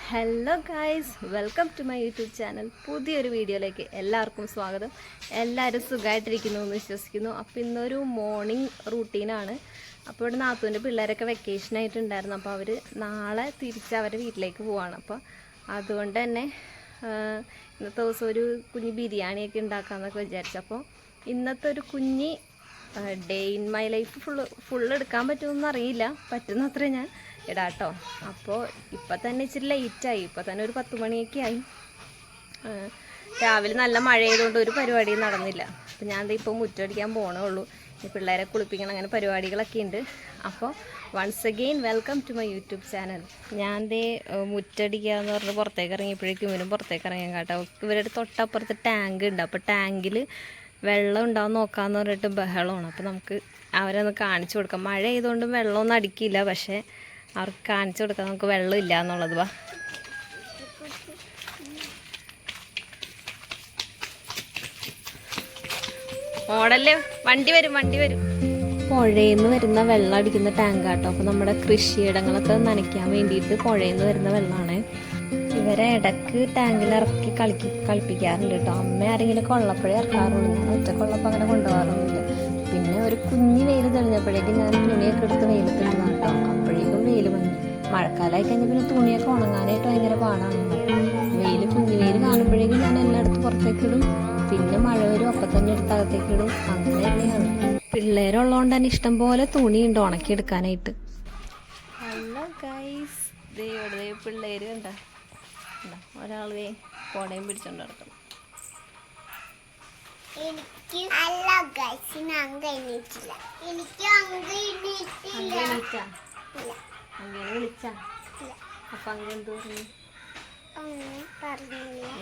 Hello guys, welcome to my YouTube channel. പുതിയൊരു വീഡിയോയിലേക്ക് എല്ലാവർക്കും സ്വാഗതം. എല്ലാവരും സുഖമായിട്ടിരിക്കുന്നു എന്ന് വിശ്വസിക്കുന്നു. അപ്പോൾ ഇന്നൊരു മോർണിംഗ് റൂട്ടീനാണ്. അപ്പോൾ ഇവിടെ നാത്തൂൻ്റെ പിള്ളേരൊക്കെ വെക്കേഷനായിട്ടുണ്ടായിരുന്നു. അപ്പോൾ അവർ നാളെ തിരിച്ച് അവരുടെ വീട്ടിലേക്ക് പോവാണ്. അപ്പോൾ അതുകൊണ്ട് തന്നെ ഇന്നത്തെ ദിവസം ഒരു കുഞ്ഞ് ബിരിയാണിയൊക്കെ ഉണ്ടാക്കാമെന്നൊക്കെ വിചാരിച്ചു. അപ്പോൾ ഇന്നത്തെ ഒരു കുഞ്ഞ് day in my life full എടുക്കാൻ പറ്റുമെന്ന് അറിയില്ല, പറ്റുന്നത്രേ ഞാൻ ഇടാട്ടോ. അപ്പോൾ ഇപ്പം തന്നെ ഇച്ചിരി ലേറ്റായി, ഇപ്പം തന്നെ ഒരു 10 മണിയൊക്കെ ആയി. രാവിലെ നല്ല മഴ ആയതുകൊണ്ട് ഒരു പരിപാടിയും നടന്നില്ല. അപ്പോൾ ഞാൻ ഇപ്പോൾ മുറ്റടിക്കാൻ പോകണേ ഉള്ളൂ. ഈ പിള്ളേരെ കുളിപ്പിക്കണം, അങ്ങനെ പരിപാടികളൊക്കെ ഉണ്ട്. അപ്പോൾ once again welcome to my YouTube channel. ഞാൻ മുറ്റടിക്കുക എന്ന് പറഞ്ഞ് പുറത്തേക്ക് ഇറങ്ങിയപ്പോഴേക്കും ഇവരും പുറത്തേക്ക് ഇറങ്ങിയാൽ കേട്ടോ. ഇവരുടെ തൊട്ടപ്പുറത്ത് ടാങ്ക് ഉണ്ട്. അപ്പോൾ ടാങ്കിൽ വെള്ളം ഉണ്ടാവും നോക്കാമെന്ന് പറഞ്ഞിട്ട് ബഹളമാണ്. അപ്പോൾ നമുക്ക് അവരൊന്ന് കാണിച്ചു കൊടുക്കാം. മഴ ആയതുകൊണ്ടും വെള്ളമൊന്നും അടിക്കില്ല, പക്ഷേ അവർക്ക് കാണിച്ചു കൊടുക്കാം നമുക്ക് വെള്ളം ഇല്ല എന്നുള്ളത്. വാ, മോഡല്ലേ, വണ്ടി വരും. പുഴയിൽ നിന്ന് വരുന്ന വെള്ളം അടിക്കുന്ന ടാങ്കാട്ടോ. അപ്പോൾ നമ്മുടെ കൃഷിയിടങ്ങളൊക്കെ നനയ്ക്കാൻ വേണ്ടിയിട്ട് പുഴയിൽ നിന്ന് വരുന്ന വെള്ളമാണ്. ഇവരെ ഇടയ്ക്ക് ടാങ്കിൽ ഇറക്കി കളിപ്പിക്കാറുണ്ട് കേട്ടോ. അമ്മ ആരെങ്കിലും കൊള്ളപ്പോഴേ ഇറക്കാറുള്ളൂ, ഞാൻ ഒറ്റക്കൊള്ളപ്പോൾ അങ്ങനെ കൊണ്ടുപോകാറൊന്നുമില്ല. പിന്നെ ഒരു കുഞ്ഞ് വെയിൽ തെളിഞ്ഞപ്പോഴേക്കും ഞാൻ തുണിയൊക്കെ എടുത്ത് വെയിലത്തിട്ടതാണ് കേട്ടോ. അപ്പോഴേക്കും വെയിൽ വന്നു. മഴക്കാലമായി കഴിഞ്ഞാൽ പിന്നെ തുണിയൊക്കെ ഉണങ്ങാനായിട്ട് ഭയങ്കര പാടാണ്. കുഞ്ഞു വെയിൽ കാണുമ്പോഴേക്കും ഞാൻ എല്ലായിടത്തും പുറത്തേക്ക് ഇടും. പിന്നെ മഴ വരും, അപ്പം തന്നെ എടുത്ത് അകത്തേക്ക് ഇടും. അങ്ങനെ തന്നെയാണ്. പിള്ളേരുള്ളതുകൊണ്ട് തന്നെ ഇഷ്ടംപോലെ തുണിയുണ്ട് ഉണക്കിയെടുക്കാനായിട്ട്. ഹലോ ഗൈസ്, ദൈവ പിള്ളേർ കണ്ട ഒരാൾ കോടയും പിടിച്ചോണ്ട് നടക്കണം. അപ്പൊ അങ്ങനെ എന്ത്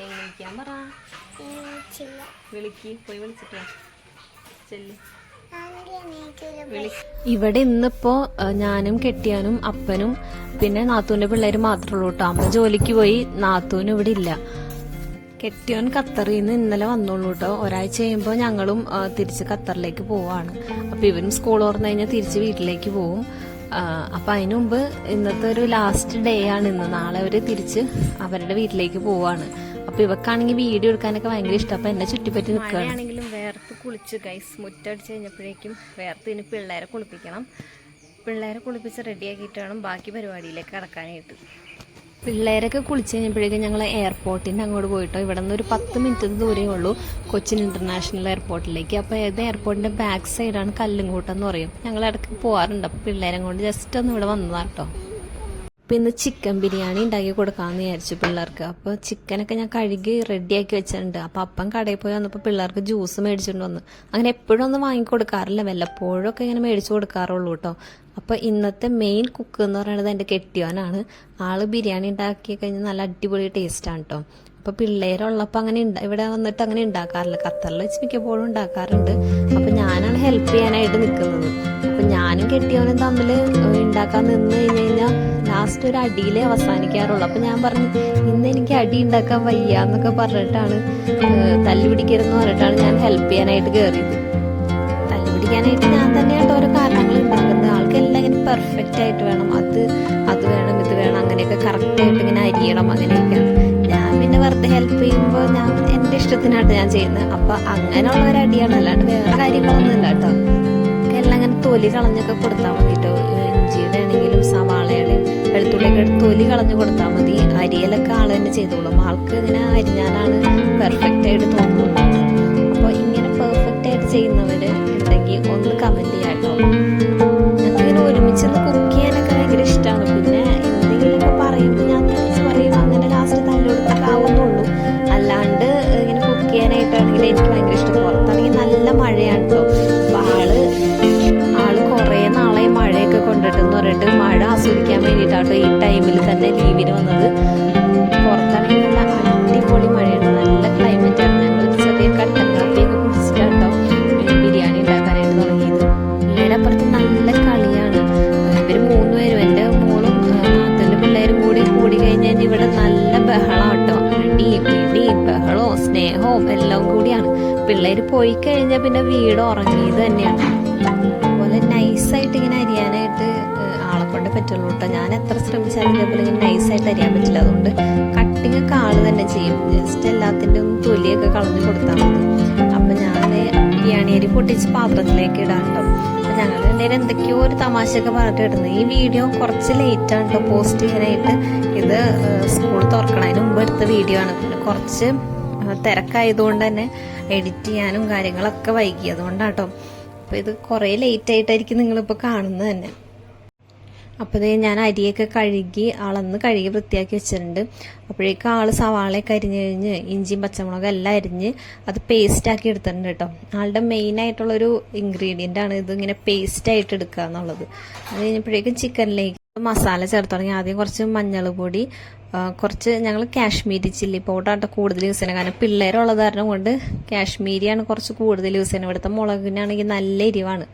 എണീക്കാൻ പറ, പോയി വിളിച്ചിട്ടോ ചെല്ലി. ഇവിടെ ഇന്നിപ്പോ ഞാനും കെട്ടിയാനും അപ്പനും പിന്നെ നാത്തൂന്റെ പിള്ളേര് മാത്രമേ ഉള്ളൂ കേട്ടോ. അമ്മ ജോലിക്ക് പോയി, നാത്തൂനും ഇവിടെ ഇല്ല. കെട്ടിയോൻ ഖത്തറിൽ നിന്ന് ഇന്നലെ വന്നോളൂ കേട്ടോ. ഒരാഴ്ച കഴിയുമ്പോൾ ഞങ്ങളും തിരിച്ച് ഖത്തറിലേക്ക് പോവാണ്. അപ്പൊ ഇവരും സ്കൂൾ തുറന്നു കഴിഞ്ഞാൽ തിരിച്ച് വീട്ടിലേക്ക് പോവും. അപ്പൊ അതിനു മുമ്പ് ഇന്നത്തെ ഒരു ലാസ്റ്റ് ഡേ ആണ് ഇന്ന്. നാളെ അവര് തിരിച്ച് അവരുടെ വീട്ടിലേക്ക് പോവാണ്. അപ്പൊ ഇവക്കാണെങ്കിൽ വീഡിയോ എടുക്കാനൊക്കെ ഭയങ്കര ഇഷ്ടം. അപ്പൊ എന്നെ ചുറ്റിപ്പറ്റി നിൽക്കുകയാണെങ്കിലും വേർത്ത് കുളിച്ച് ഗൈസ്. മുറ്റടിച്ച് കഴിഞ്ഞപ്പോഴേക്കും വേർത്ത് ഇനി പിള്ളേരെ കുളിപ്പിക്കണം. പിള്ളേരെ കുളിപ്പിച്ച് റെഡിയാക്കിയിട്ട് വേണം ബാക്കി പരിപാടിയിലേക്ക് കടക്കാനായിട്ട്. പിള്ളേരൊക്കെ കുളിച്ച് കഴിഞ്ഞപ്പോഴേക്കും ഞങ്ങൾ എയർപോർട്ടിൻ്റെ അങ്ങോട്ട് പോയിട്ടോ. ഇവിടെ നിന്ന് ഒരു 10 മിനിറ്റ് ദൂരമേ ഉള്ളൂ കൊച്ചിൻ ഇന്റർനാഷണൽ എയർപോർട്ടിലേക്ക്. അപ്പോൾ ഏത് എയർപോർട്ടിൻ്റെ ബാക്ക് സൈഡാണ് കല്ലുംകൂട്ടം എന്ന് പറയും. ഞങ്ങൾ ഇടയ്ക്ക് പോകാറുണ്ട്. അപ്പോൾ പിള്ളേരെ കൊണ്ട് ജസ്റ്റ് ഒന്ന് ഇവിടെ വന്നതാണ് കേട്ടോ. അപ്പോൾ ഇന്ന് ചിക്കൻ ബിരിയാണി ഉണ്ടാക്കി കൊടുക്കാമെന്ന് വിചാരിച്ചു പിള്ളേർക്ക്. അപ്പോൾ ചിക്കനൊക്കെ ഞാൻ കഴുകി റെഡിയാക്കി വെച്ചിട്ടുണ്ട്. അപ്പോൾ അപ്പം കടയിൽ പോയി വന്നപ്പോൾ പിള്ളേർക്ക് ജ്യൂസ് മേടിച്ചുകൊണ്ട് വന്നു. അങ്ങനെ എപ്പോഴും ഒന്നും വാങ്ങിക്കൊടുക്കാറില്ല, വല്ലപ്പോഴും ഒക്കെ ഇങ്ങനെ മേടിച്ചു കൊടുക്കാറുള്ളൂ കേട്ടോ. അപ്പോൾ ഇന്നത്തെ മെയിൻ കുക്ക് എന്ന് പറയുന്നത് എൻ്റെ കെട്ടിയോനാണ്. ആള് ബിരിയാണി ഉണ്ടാക്കി കഴിഞ്ഞാൽ നല്ല അടിപൊളി ടേസ്റ്റാണ് കേട്ടോ. അപ്പോൾ പിള്ളേരുള്ളപ്പോൾ അങ്ങനെ ഇവിടെ വന്നിട്ട് അങ്ങനെ ഉണ്ടാക്കാറില്ല. ഖത്തറിൽ വെച്ച് മിക്കപ്പോഴും ഉണ്ടാക്കാറുണ്ട്. അപ്പോൾ ഞാനാണ് ഹെൽപ്പ് ചെയ്യാനായിട്ട് നിൽക്കുന്നത്. അപ്പോൾ ഞാനും കെട്ടിയോനും തമ്മിൽ ഉണ്ടാക്കാൻ നിന്ന് കഴിഞ്ഞാൽ ലാസ്റ്റ് ഒരു അടിയിലേ അവസാനിക്കാറുള്ളൂ. അപ്പോൾ ഞാൻ പറഞ്ഞു, ഇന്ന് എനിക്ക് അടി ഉണ്ടാക്കാൻ വയ്യ എന്നൊക്കെ പറഞ്ഞിട്ടാണ്, തല്ലുപിടിക്കരുതെന്ന് പറഞ്ഞിട്ടാണ് ഞാൻ ഹെൽപ്പ് ചെയ്യാനായിട്ട് കയറിയത്. തല്ലുപിടിക്കാനായിട്ട് ഞാൻ തന്നെയാണ് ഓരോ കാരണങ്ങൾ ഉണ്ടാക്കുന്നത്. ആൾക്കെല്ലാം ഇങ്ങനെ പെർഫെക്റ്റ് ആയിട്ട് വേണം, അത് വേണം, ഇത് വേണം, അങ്ങനെയൊക്കെ കറക്റ്റായിട്ട് ഇങ്ങനെ അരിയണം, അങ്ങനെയൊക്കെയാണ്. ഞാൻ പിന്നെ വെറുതെ ഹെൽപ്പ് ചെയ്യുമ്പോൾ ഞാൻ എൻ്റെ ഇഷ്ടത്തിനായിട്ട് ഞാൻ ചെയ്യുന്നത്. അപ്പം അങ്ങനെയുള്ള ഒരു അടിയാണ്, അല്ലാണ്ട് വേറെ കാര്യങ്ങളൊന്നുമില്ല കേട്ടോ. എല്ലാം അങ്ങനെ തൊലി കളഞ്ഞൊക്കെ കൊടുത്താൽ മതി കേട്ടോ. ഇഞ്ചിയുടെ ആണെങ്കിലും സവാളയുടെയും വെളുത്തുള്ളിയൊക്കെ എടുത്ത് തൊലി കളഞ്ഞ് കൊടുത്താൽ മതി. അരിയലൊക്കെ ആൾ തന്നെ ചെയ്തോളും. ആൾക്ക് ഇങ്ങനെ അരിഞ്ഞാലാണ് പെർഫെക്റ്റ് ആയിട്ട് തോന്നുള്ളൂ. അപ്പോൾ ഇങ്ങനെ പെർഫെക്റ്റ് ആയിട്ട് ചെയ്യുന്നവർ ഉണ്ടെങ്കിൽ ഒന്ന് കമൻറ്റ് ചെയ്യാം കേട്ടോ. ഞങ്ങൾക്കിങ്ങനെ ഒരുമിച്ചൊന്ന് കുക്ക് ചെയ്യാനൊക്കെ ഭയങ്കര ഇഷ്ടമാണ്. പിന്നെ എന്തെങ്കിലുമൊക്കെ പറയുമ്പോൾ ഞാൻ പറയും, അങ്ങനെ ലാസ്റ്റ് തല്ലുകൊടുത്തൊക്കെ ആവുന്നുള്ളൂ. അല്ലാണ്ട് ഇങ്ങനെ കുക്ക് ചെയ്യാനായിട്ടാണെങ്കിൽ എനിക്ക് ഭയങ്കര ഇഷ്ടം. പുറത്താണെങ്കിൽ നല്ല മഴയാണ് കേട്ടോ. അപ്പോൾ ആള് കുറേ നാളായി മഴയൊക്കെ കൊണ്ടിട്ടെന്ന് പറഞ്ഞിട്ട് മഴ ആസ്വദിക്കാൻ വേണ്ടിയിട്ടാട്ടോ ഈ ടൈമിൽ തന്നെ ലീവിന് വന്നത്. പുറത്താണെങ്കിൽ നല്ല അടിപൊളി മഴയാണ്, നല്ല ക്ലൈമറ്റാണ്. ഞങ്ങൾ ചെറിയ കട്ടൻ കാപ്പിയൊക്കെ കുടിച്ചിട്ടാട്ടോ ബിരിയാണി ഉണ്ടാക്കാനായിട്ട് തുടങ്ങിയത്. പിള്ളേരപ്പുറത്ത് നല്ല കളിയാണ്. ഇവർ 3 പേരും, എൻ്റെ മോളും നാത്തൂൻ്റെ പിള്ളേരും കൂടി കഴിഞ്ഞാൽ ഇവിടെ നല്ല ബഹളാട്ടോ. അടിയും ഇടിയും ബഹളവും സ്നേഹവും എല്ലാം കൂടിയാണ്. പിള്ളേർ പോയി കഴിഞ്ഞാൽ പിന്നെ വീട് ഉറങ്ങിയത് തന്നെയാണ്. അതുപോലെ നൈസായിട്ട് ഇങ്ങനെ അരിയാനായിട്ട് ആളെ കൊണ്ടേ പറ്റുള്ളൂ കേട്ടോ. ഞാൻ എത്ര ശ്രമിച്ചാലും ഇതേപോലെ ഇങ്ങനെ നൈസായിട്ട് അരിയാൻ പറ്റില്ല. അതുകൊണ്ട് കട്ടിങ് ഒക്കെ ആള് തന്നെ ചെയ്യും. ജസ്റ്റ് എല്ലാത്തിൻ്റെ ഒന്ന് തൊലിയൊക്കെ കളഞ്ഞു കൊടുത്താൽ മതി. അപ്പം ഞാൻ ബിരിയാണി അരി പൊട്ടിച്ച് പാത്രത്തിലേക്ക് ഇടാൻ കേട്ടോ. അപ്പം ഞങ്ങൾ രണ്ടുപേരും എന്തൊക്കെയോ ഒരു തമാശയൊക്കെ പറഞ്ഞിട്ട് ഇടുന്നത്. ഈ വീഡിയോ കുറച്ച് ലേറ്റാണ് കേട്ടോ പോസ്റ്റ് ചെയ്യാനായിട്ട്. ഇത് സ്കൂൾ തുറക്കണതിന് മുമ്പ് എടുത്ത വീഡിയോ ആണ്. പിന്നെ കുറച്ച് തിരക്കായതുകൊണ്ട് തന്നെ എഡിറ്റ് ചെയ്യാനും കാര്യങ്ങളൊക്കെ വൈകി, അതുകൊണ്ടാട്ടോ. അപ്പോൾ ഇത് കുറേ ലേറ്റ് ആയിട്ടായിരിക്കും നിങ്ങളിപ്പോൾ കാണുന്നത് തന്നെ. അപ്പോൾ ഇതേ ഞാൻ അരിയൊക്കെ കഴുകി കഴുകി വൃത്തിയാക്കി വെച്ചിട്ടുണ്ട്. അപ്പോഴേക്കും സവാളയൊക്കെ അരിഞ്ഞ് കഴിഞ്ഞ് ഇഞ്ചിയും പച്ചമുളകും എല്ലാം അരിഞ്ഞ് അത് പേസ്റ്റാക്കി എടുത്തിട്ടുണ്ട് കേട്ടോ. ആളുടെ മെയിനായിട്ടുള്ളൊരു ഇൻഗ്രീഡിയൻ്റ് ആണ് ഇത് ഇങ്ങനെ പേസ്റ്റായിട്ട് എടുക്കുക എന്നുള്ളത്. അത് കഴിഞ്ഞപ്പോഴേക്കും ചിക്കനിലേക്ക് മസാല ചേർത്ത് തുടങ്ങി. ആദ്യം കുറച്ച് മഞ്ഞൾ പൊടി, കുറച്ച് ഞങ്ങൾ കാശ്മീരി ചില്ലി പൗഡറാണ് കൂടുതൽ യൂസ് ചെയ്യുന്നത്. കാരണം പിള്ളേരുള്ളത് കാരണം കൊണ്ട് കാശ്മീരിയാണ് കുറച്ച് കൂടുതൽ യൂസ് ചെയ്യുന്നത്. ഇവിടുത്തെ മുളകിനാണെങ്കിൽ നല്ല എരിവാണ്.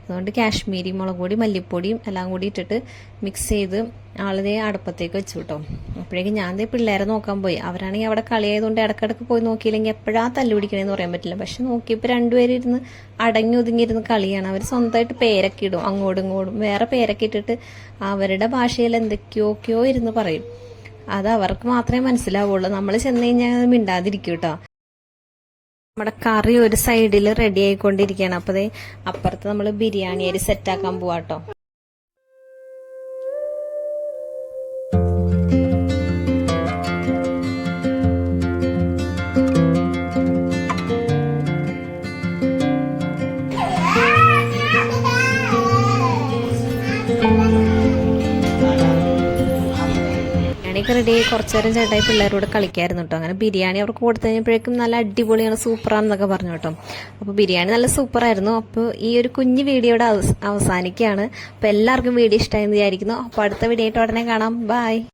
അതുകൊണ്ട് കാശ്മീരി മുളക് പൊടി മല്ലിപ്പൊടിയും എല്ലാം കൂടി ഇട്ടിട്ട് മിക്സ് ചെയ്ത് ആളതേ അടുപ്പത്തേക്ക് വെച്ചു കേട്ടോ. അപ്പോഴേക്കും ഞാൻ പിള്ളേരെ നോക്കാൻ പോയി. അവരാണെങ്കിൽ അവിടെ കളിയായതുകൊണ്ട് ഇടക്കിടക്ക് പോയി നോക്കിയില്ലെങ്കിൽ എപ്പോഴാ തല്ലു പിടിക്കണമെന്ന് പറയാൻ പറ്റില്ല. പക്ഷെ നോക്കിയപ്പോൾ രണ്ടുപേരും ഇരുന്ന് അടങ്ങി ഒതുങ്ങിയിരുന്ന് കളിയാണ്. അവർ സ്വന്തമായിട്ട് പേരൊക്കെ ഇടും, അങ്ങോട്ടും ഇങ്ങോട്ടും വേറെ പേരൊക്കെ ഇട്ടിട്ട് അവരുടെ ഭാഷയിൽ എന്തൊക്കെയൊക്കെയോ ഇരുന്ന് പറയും. അത് അവർക്ക് മാത്രമേ മനസ്സിലാവുള്ളൂ. നമ്മൾ ചെന്ന് കഴിഞ്ഞാൽ അത് മിണ്ടാതിരിക്കും കേട്ടോ. നമ്മുടെ കറി ഒരു സൈഡിൽ റെഡി ആയിക്കൊണ്ടിരിക്കുകയാണ്. അപ്പോൾ അപ്പുറത്ത് നമ്മൾ ബിരിയാണി അരി സെറ്റാക്കാൻ പോവാട്ടോ. ബിരിയാണിയൊക്കെ റെഡി ആയി കുറച്ചു നേരം ചേട്ടായി പിള്ളേരോട് കളിക്കായിരുന്നു കേട്ടോ. അങ്ങനെ ബിരിയാണി അവർക്ക് കൊടുത്തു കഴിഞ്ഞപ്പോഴേക്കും നല്ല അടിപൊളിയാണ്, സൂപ്പറാണെന്നൊക്കെ പറഞ്ഞു കേട്ടോ. അപ്പോൾ ബിരിയാണി നല്ല സൂപ്പറായിരുന്നു. അപ്പോൾ ഈ ഒരു കുഞ്ഞു വീഡിയോയുടെ അവസാനിക്കുകയാണ്. അപ്പോൾ എല്ലാവർക്കും വീഡിയോ ഇഷ്ടമായെന്ന് വിചാരിക്കുന്നു. അപ്പോൾ അടുത്ത വീഡിയോ ആയിട്ട് ഉടനെ കാണാം. ബൈ.